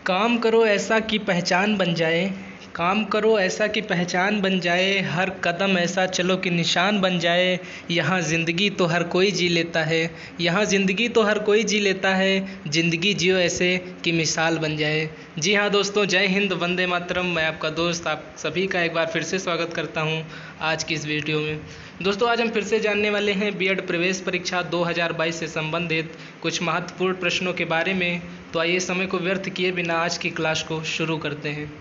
काम करो ऐसा कि पहचान बन जाए। काम करो ऐसा कि पहचान बन जाए, हर कदम ऐसा चलो कि निशान बन जाए। यहाँ ज़िंदगी तो हर कोई जी लेता है, यहाँ ज़िंदगी तो हर कोई जी लेता है। ज़िंदगी जियो ऐसे कि मिसाल बन जाए। जी हाँ दोस्तों, जय हिंद, वंदे मातरम। मैं आपका दोस्त आप सभी का एक बार फिर से स्वागत करता हूँ आज की इस वीडियो में। दोस्तों, आज हम फिर से जानने वाले हैं बीएड प्रवेश परीक्षा 2022 से संबंधित कुछ महत्वपूर्ण प्रश्नों के बारे में। तो आइए समय को व्यर्थ किए बिना आज की क्लास को शुरू करते हैं।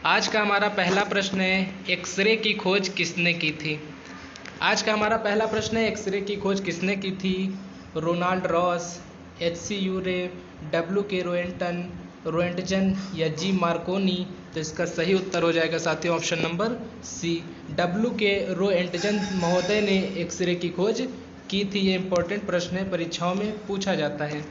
आज का हमारा पहला प्रश्न है, एक्सरे की खोज किसने की थी। आज का हमारा पहला प्रश्न है, एक्सरे की खोज किसने की थी। Ronald Ross, H C. Urey, W K. Roentgen या जी मार्कोनी। तो इसका सही उत्तर हो जाएगा साथियों ऑप्शन नंबर सी, डब्ल्यू.के. रोएंटजन महोदय ने एक्सरे की खोज की थी। ये इंपॉर्टेंट प्रश्न है, परीक्षाओं में पूछा जाता है।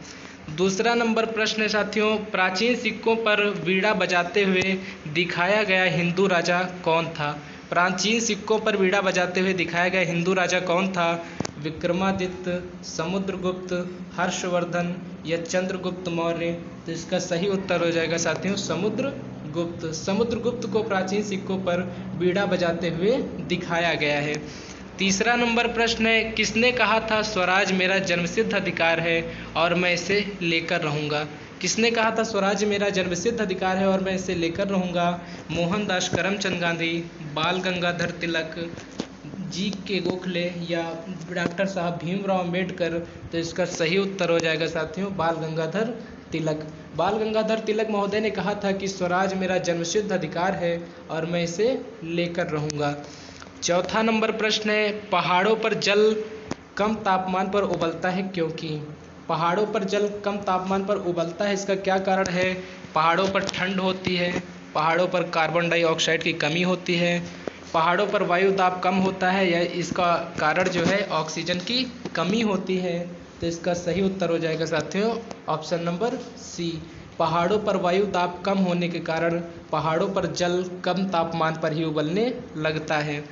दूसरा नंबर प्रश्न है साथियों, प्राचीन सिक्कों पर वीणा बजाते हुए दिखाया गया हिंदू राजा कौन था। प्राचीन सिक्कों पर वीणा बजाते हुए दिखाया गया हिंदू राजा कौन था। विक्रमादित्य, समुद्रगुप्त, हर्षवर्धन या चंद्रगुप्त मौर्य। तो इसका सही उत्तर हो जाएगा साथियों समुद्रगुप्त। समुद्रगुप्त को प्राचीन सिक्कों पर वीणा बजाते हुए दिखाया गया है। तीसरा नंबर प्रश्न है, किसने कहा था स्वराज मेरा जन्मसिद्ध अधिकार है और मैं इसे लेकर रहूँगा। किसने कहा था स्वराज मेरा जन्मसिद्ध अधिकार है और मैं इसे लेकर रहूँगा। मोहनदास करमचंद गांधी, बाल गंगाधर तिलक, जी.के. गोखले या डॉक्टर साहब भीमराव अम्बेडकर। तो इसका सही उत्तर हो जाएगा साथियों बाल गंगाधर तिलक। बाल गंगाधर तिलक महोदय ने कहा था कि स्वराज मेरा जन्मसिद्ध अधिकार है और मैं इसे लेकर रहूँगा। चौथा नंबर प्रश्न है, पहाड़ों पर जल कम तापमान पर उबलता है क्योंकि। पहाड़ों पर जल कम तापमान पर उबलता है, इसका क्या कारण है। पहाड़ों पर ठंड होती है, पहाड़ों पर कार्बन डाइऑक्साइड की कमी होती है, पहाड़ों पर वायु दाब कम होता है, या इसका कारण जो है ऑक्सीजन की कमी होती है। तो इसका सही उत्तर हो जाएगा साथियों ऑप्शन नंबर सी, पहाड़ों पर वायु दाब कम होने के कारण पहाड़ों पर जल कम तापमान पर ही उबलने लगता है।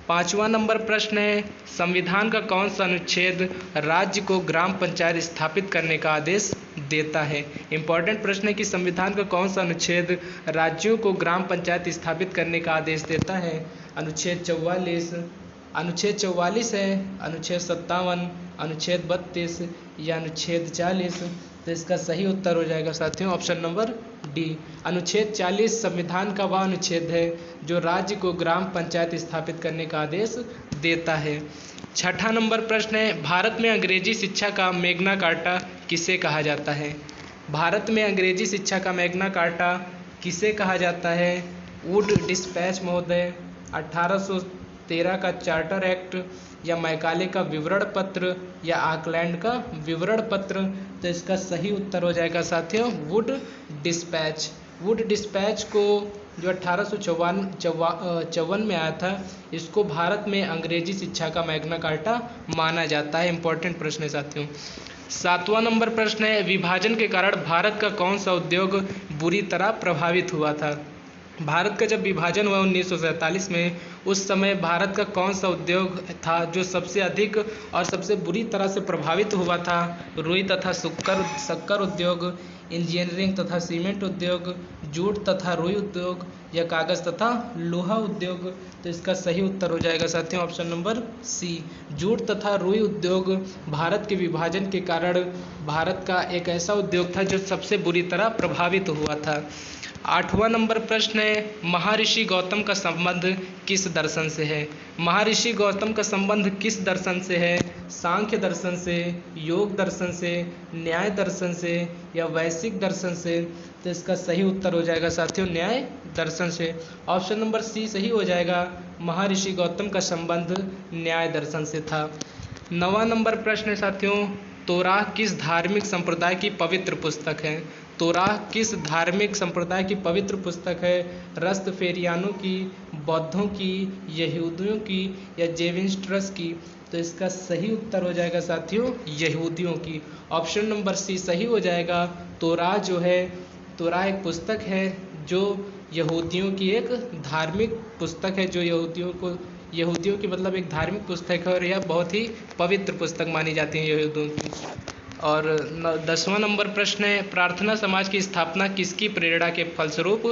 पांचवा नंबर प्रश्न है, संविधान का कौन सा अनुच्छेद राज्य को ग्राम पंचायत स्थापित करने का आदेश देता है। इंपॉर्टेंट प्रश्न है कि संविधान का कौन सा अनुच्छेद राज्यों को ग्राम पंचायत स्थापित करने का आदेश देता है। अनुच्छेद 44, अनुच्छेद 44 है, अनुच्छेद 57, अनुच्छेद 32 या अनुच्छेद 40। तो इसका सही उत्तर हो जाएगा साथियों ऑप्शन नंबर डी, अनुच्छेद 40 संविधान का वह अनुच्छेद है जो राज्य को ग्राम पंचायत स्थापित करने का आदेश देता है। छठा नंबर प्रश्न है, भारत में अंग्रेजी शिक्षा का मैग्ना कार्टा किसे कहा जाता है। भारत में अंग्रेजी शिक्षा का मैग्ना कार्टा किसे कहा जाता है। वुड डिस्पैच महोदय, 1813 का चार्टर एक्ट या मैकाले का विवरण पत्र या ऑकलैंड का विवरण पत्र। तो इसका सही उत्तर हो जाएगा साथियों वुड डिस्पैच। वुड डिस्पैच को जो 1854 में आया था, इसको भारत में अंग्रेजी शिक्षा का मैग्ना कार्टा माना जाता है। इंपॉर्टेंट प्रश्न है साथियों। सातवां नंबर प्रश्न है, विभाजन के कारण भारत का कौन सा उद्योग बुरी तरह प्रभावित हुआ था। भारत का जब विभाजन हुआ 1947 में, उस समय भारत का कौन सा उद्योग था जो सबसे अधिक और सबसे बुरी तरह से प्रभावित हुआ था। रुई तथा शक्कर उद्योग, इंजीनियरिंग तथा सीमेंट उद्योग, जूट तथा रुई उद्योग या कागज़ तथा लोहा उद्योग। तो इसका सही उत्तर हो जाएगा साथियों ऑप्शन नंबर सी, जूट तथा रुई उद्योग भारत के विभाजन के कारण भारत का एक ऐसा उद्योग था जो सबसे बुरी तरह प्रभावित हुआ था। आठवां नंबर प्रश्न है, महर्षि गौतम का संबंध किस दर्शन से है। महर्षि गौतम का संबंध किस दर्शन से है। सांख्य दर्शन से, योग दर्शन से, न्याय दर्शन से या वैश्विक दर्शन से। तो इसका सही उत्तर हो जाएगा साथियों न्याय दर्शन से। ऑप्शन नंबर सी सही हो जाएगा, महर्षि गौतम का संबंध न्याय दर्शन से था। नवां नंबर प्रश्न है साथियों, तोराह किस धार्मिक संप्रदाय की पवित्र पुस्तक है। तोराह किस धार्मिक संप्रदाय की पवित्र पुस्तक है। रस्तफेरियानों की, बौद्धों की, यहूदियों की या जेविनिस्ट्स की। तो इसका सही उत्तर हो जाएगा साथियों यहूदियों की। ऑप्शन नंबर सी सही हो जाएगा। तोराह जो है, तोराह एक पुस्तक है जो यहूदियों की एक धार्मिक पुस्तक है, जो यहूदियों की मतलब एक धार्मिक पुस्तक है और यह बहुत ही पवित्र पुस्तक मानी जाती है यहूदियों की। और 10वां नंबर प्रश्न है, प्रार्थना समाज की स्थापना किसकी प्रेरणा के फलस्वरूप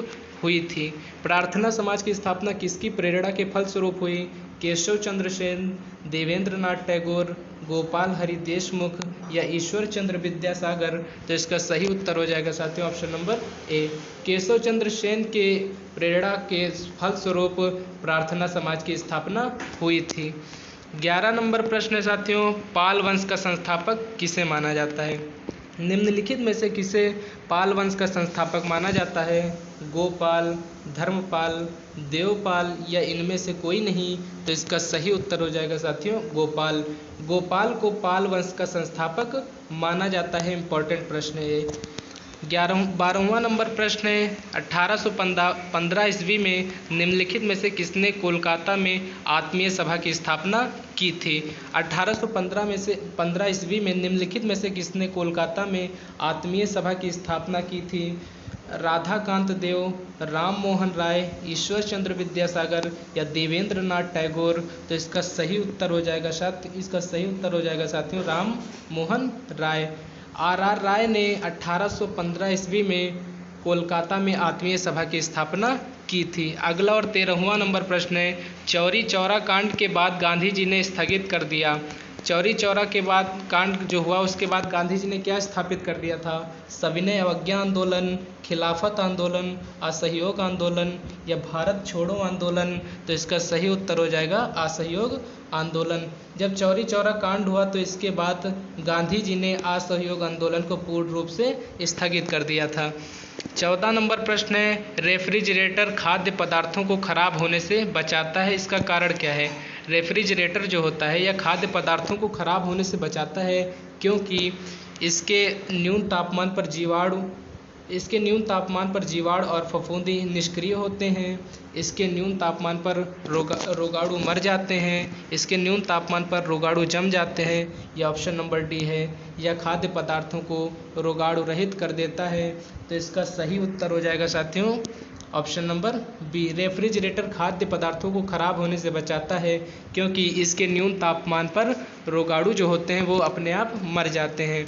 हुई थी? प्रार्थना समाज की स्थापना किसकी प्रेरणा के फलस्वरूप हुई? केशव चंद्र सेन, देवेंद्र नाथ टैगोर, गोपाल हरि देशमुख या ईश्वर चंद्र विद्यासागर? तो इसका सही उत्तर हो जाएगा साथियों option number A, Keshav Chandra Sen के प्रेरणा के फलस्वरूप प्रार्थना समाज की स्थापना हुई थी। 11 नंबर प्रश्न है साथियों, पाल वंश का संस्थापक किसे माना जाता है? निम्नलिखित में से किसे पाल वंश का संस्थापक माना जाता है? गोपाल, धर्मपाल, देवपाल या इनमें से कोई नहीं? तो इसका सही उत्तर हो जाएगा साथियों गोपाल। गोपाल को पाल वंश का संस्थापक माना जाता है। इंपॉर्टेंट प्रश्न है ये। 12वां नंबर प्रश्न है, 1815 ईस्वी में निम्नलिखित में से किसने कोलकाता में आत्मीय सभा की स्थापना की थी? 1815 ईस्वी में निम्नलिखित में से किसने कोलकाता में आत्मीय सभा की स्थापना की थी? राधाकांत देव, राम मोहन राय, ईश्वर चंद्र विद्यासागर या देवेंद्र नाथ टैगोर? तो इसका सही उत्तर हो जाएगा साथियों राम मोहन राय। आर राय ने 1815 ईस्वी में कोलकाता में आत्मीय सभा की स्थापना की थी। अगला और 13वां नंबर प्रश्न है, चौरी चौरा कांड के बाद गांधी जी ने स्थगित कर दिया। चौरी चौरा के बाद कांड जो हुआ उसके बाद गांधी जी ने क्या स्थापित कर दिया था? सविनय अवज्ञा आंदोलन, खिलाफत आंदोलन, असहयोग आंदोलन या भारत छोड़ो आंदोलन? तो इसका सही उत्तर हो जाएगा असहयोग आंदोलन। जब चौरी चौरा कांड हुआ तो इसके बाद गांधी जी ने असहयोग आंदोलन को पूर्ण रूप से स्थगित कर दिया था। 14 नंबर प्रश्न है, रेफ्रिजरेटर खाद्य पदार्थों को खराब होने से बचाता है, इसका कारण क्या है? रेफ्रिजरेटर जो होता है यह खाद्य पदार्थों को खराब होने से बचाता है क्योंकि इसके न्यून तापमान पर जीवाणु और फफूंदी निष्क्रिय होते हैं। इसके न्यून तापमान पर रोगाणु मर जाते हैं। इसके न्यून तापमान पर रोगाणु जम जाते हैं। यह ऑप्शन नंबर डी है। यह खाद्य पदार्थों को रोगाणु रहित कर देता है। तो इसका सही उत्तर हो जाएगा साथियों ऑप्शन नंबर बी। रेफ्रिजरेटर खाद्य पदार्थों को खराब होने से बचाता है क्योंकि इसके न्यून तापमान पर रोगाणु जो होते हैं वो अपने आप मर जाते हैं।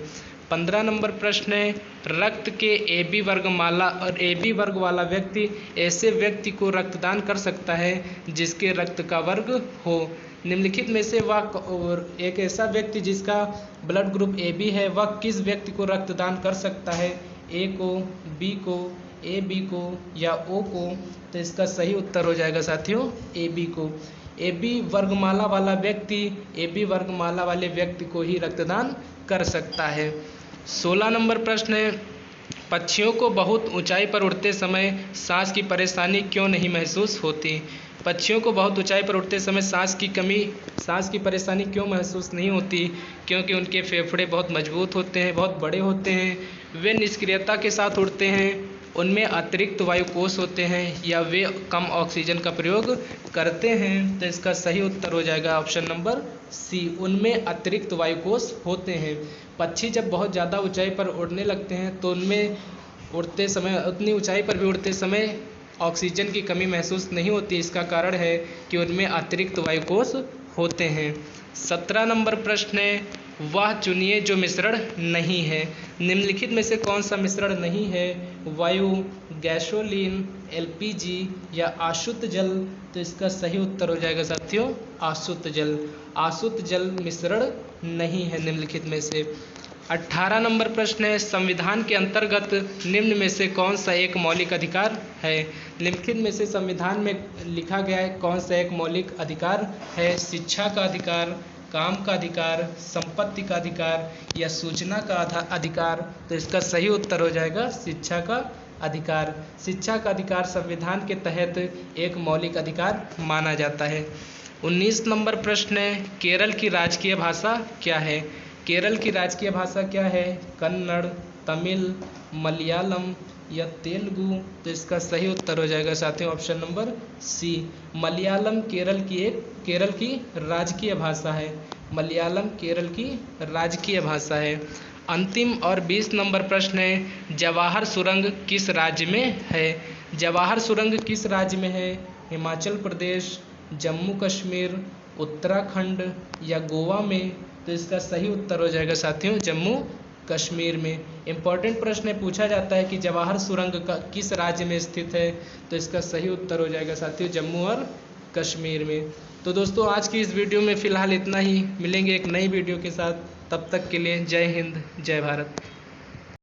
15 नंबर प्रश्न है, रक्त के AB वर्ग वाला व्यक्ति ऐसे व्यक्ति को रक्तदान कर सकता है जिसके रक्त का वर्ग हो। निम्नलिखित में से वह एक ऐसा व्यक्ति जिसका ब्लड ग्रुप AB है वह किस व्यक्ति को रक्तदान कर सकता है? A को, B को, AB को या O को? तो इसका सही उत्तर हो जाएगा साथियों AB को। AB वर्गमाला वाले व्यक्ति को ही रक्तदान कर सकता है। 16 नंबर प्रश्न है, पक्षियों को बहुत ऊंचाई पर उड़ते समय सांस की परेशानी क्यों नहीं महसूस होती? पक्षियों को बहुत ऊंचाई पर उड़ते समय सांस की परेशानी क्यों महसूस नहीं होती? क्योंकि उनके फेफड़े बहुत मजबूत होते हैं, बहुत बड़े होते हैं, वे निष्क्रियता के साथ उड़ते हैं, उनमें अतिरिक्त वायुकोश होते हैं या वे कम ऑक्सीजन का प्रयोग करते हैं। तो इसका सही उत्तर हो जाएगा ऑप्शन नंबर सी, उनमें अतिरिक्त वायुकोश होते हैं। पक्षी जब बहुत ज़्यादा ऊंचाई पर उड़ने लगते हैं तो उनमें उतनी ऊंचाई पर भी उड़ते समय ऑक्सीजन की कमी महसूस नहीं होती। इसका कारण है कि उनमें अतिरिक्त वायुकोश होते हैं। 17 नंबर प्रश्न है, वह चुनिए जो मिश्रण नहीं है। निम्नलिखित में से कौन सा मिश्रण नहीं है? वायु, गैसोलीन, LPG या आशुत जल? तो इसका सही उत्तर हो जाएगा साथियों आशुत जल। आशुत जल मिश्रण नहीं है निम्नलिखित में से। 18 नंबर प्रश्न है, संविधान के अंतर्गत निम्न में से कौन सा एक मौलिक अधिकार है? निम्नलिखित में से संविधान में लिखा गया है कौन सा एक मौलिक अधिकार है? शिक्षा का अधिकार, काम का अधिकार, संपत्ति का अधिकार या सूचना का अधिकार? तो इसका सही उत्तर हो जाएगा शिक्षा का अधिकार। शिक्षा का अधिकार संविधान के तहत एक मौलिक अधिकार माना जाता है। 19 नंबर प्रश्न है, केरल की राजकीय भाषा क्या है? केरल की राजकीय भाषा क्या है? कन्नड़, तमिल, मलयालम या तेलुगु? तो इसका सही उत्तर हो जाएगा साथियों option number C, Malayalam Kerala की राजकीय भाषा है। मलयालम केरल की राजकीय भाषा है। अंतिम और 20 नंबर प्रश्न है, जवाहर सुरंग किस राज्य में है? जवाहर सुरंग किस राज्य में है? हिमाचल प्रदेश, जम्मू कश्मीर, उत्तराखंड या गोवा में? तो इसका सही उत्तर हो जाएगा साथियों जम्मू कश्मीर में। इम्पॉर्टेंट प्रश्न है, पूछा जाता है कि जवाहर सुरंग का किस राज्य में स्थित है, तो इसका सही उत्तर हो जाएगा साथियों जम्मू और कश्मीर में। तो दोस्तों आज की इस वीडियो में फ़िलहाल इतना ही, मिलेंगे एक नई वीडियो के साथ, तब तक के लिए जय हिंद जय भारत।